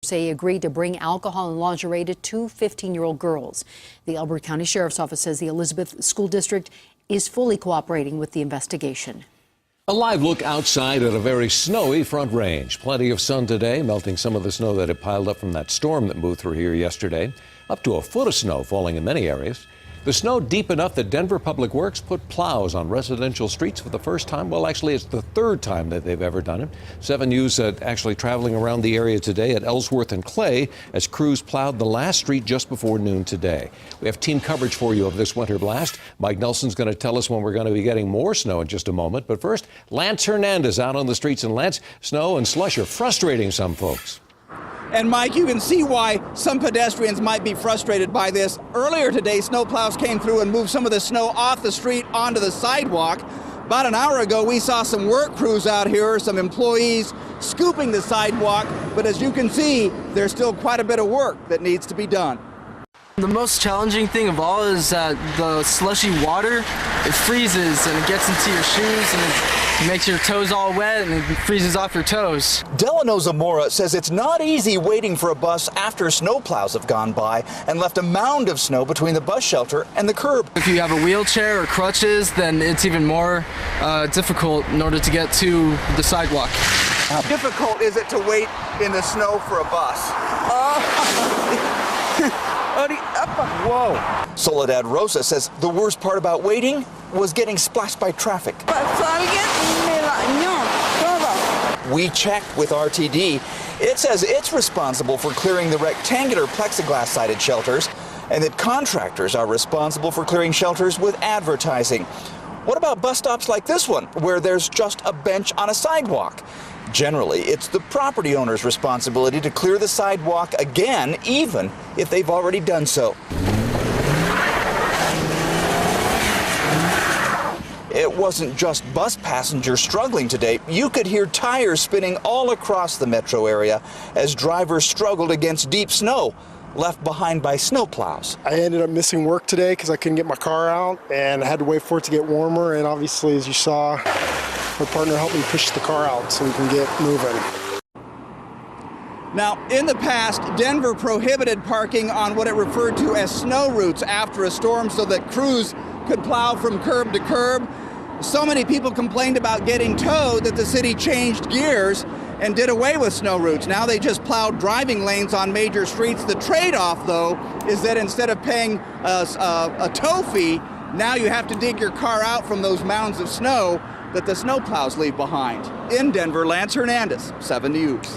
say he agreed to bring alcohol and lingerie to two 15-year-old girls. The Elbert County Sheriff's Office says the Elizabeth School District is fully cooperating with the investigation. A live look outside at a very snowy Front Range. Plenty of sun today, melting some of the snow that had piled up from that storm that moved through here yesterday. Up to a foot of snow falling in many areas. The snow deep enough that Denver Public Works put plows on residential streets for the first time. Well, actually, it's the third time that they've ever done it. 7 News actually traveling around the area today at Ellsworth and Clay as crews plowed the last street just before noon today. We have team coverage for you of this winter blast. Mike Nelson's going to tell us when we're going to be getting more snow in just a moment. But first, Lance Hernandez out on the streets. And Lance, snow and slush are frustrating some folks. And Mike, you can see why some pedestrians might be frustrated by this. Earlier today, snowplows came through and moved some of the snow off the street onto the sidewalk. About an hour ago, we saw some work crews out here, some employees scooping the sidewalk. But as you can see, there's still quite a bit of work that needs to be done. The most challenging thing of all is that the slushy water, it freezes and it gets into your shoes and it makes your toes all wet and it freezes off your toes. Delano Zamora says it's not easy waiting for a bus after snowplows have gone by and left a mound of snow between the bus shelter and the curb. If you have a wheelchair or crutches, then it's even more difficult in order to get to the sidewalk. How difficult is it to wait in the snow for a bus? Whoa. Soledad Rosa says the worst part about waiting was getting splashed by traffic. We checked with RTD. It says it's responsible for clearing the rectangular plexiglass-sided shelters and that contractors are responsible for clearing shelters with advertising. What about bus stops like this one, where there's just a bench on a sidewalk? Generally, it's the property owner's responsibility to clear the sidewalk again, even if they've already done so. It wasn't just bus passengers struggling today. You could hear tires spinning all across the metro area as drivers struggled against deep snow left behind by snowplows. I ended up missing work today because I couldn't get my car out and I had to wait for it to get warmer, and obviously, as you saw, my partner helped me push the car out so we can get moving. Now, in the past, Denver prohibited parking on what it referred to as snow routes after a storm so that crews could plow from curb to curb. So many people complained about getting towed that the city changed gears and did away with snow routes. Now they just plow driving lanes on major streets. The trade-off, though, is that instead of paying a tow fee, now you have to dig your car out from those mounds of snow that the snowplows leave behind. In Denver, Lance Hernandez, 7 News.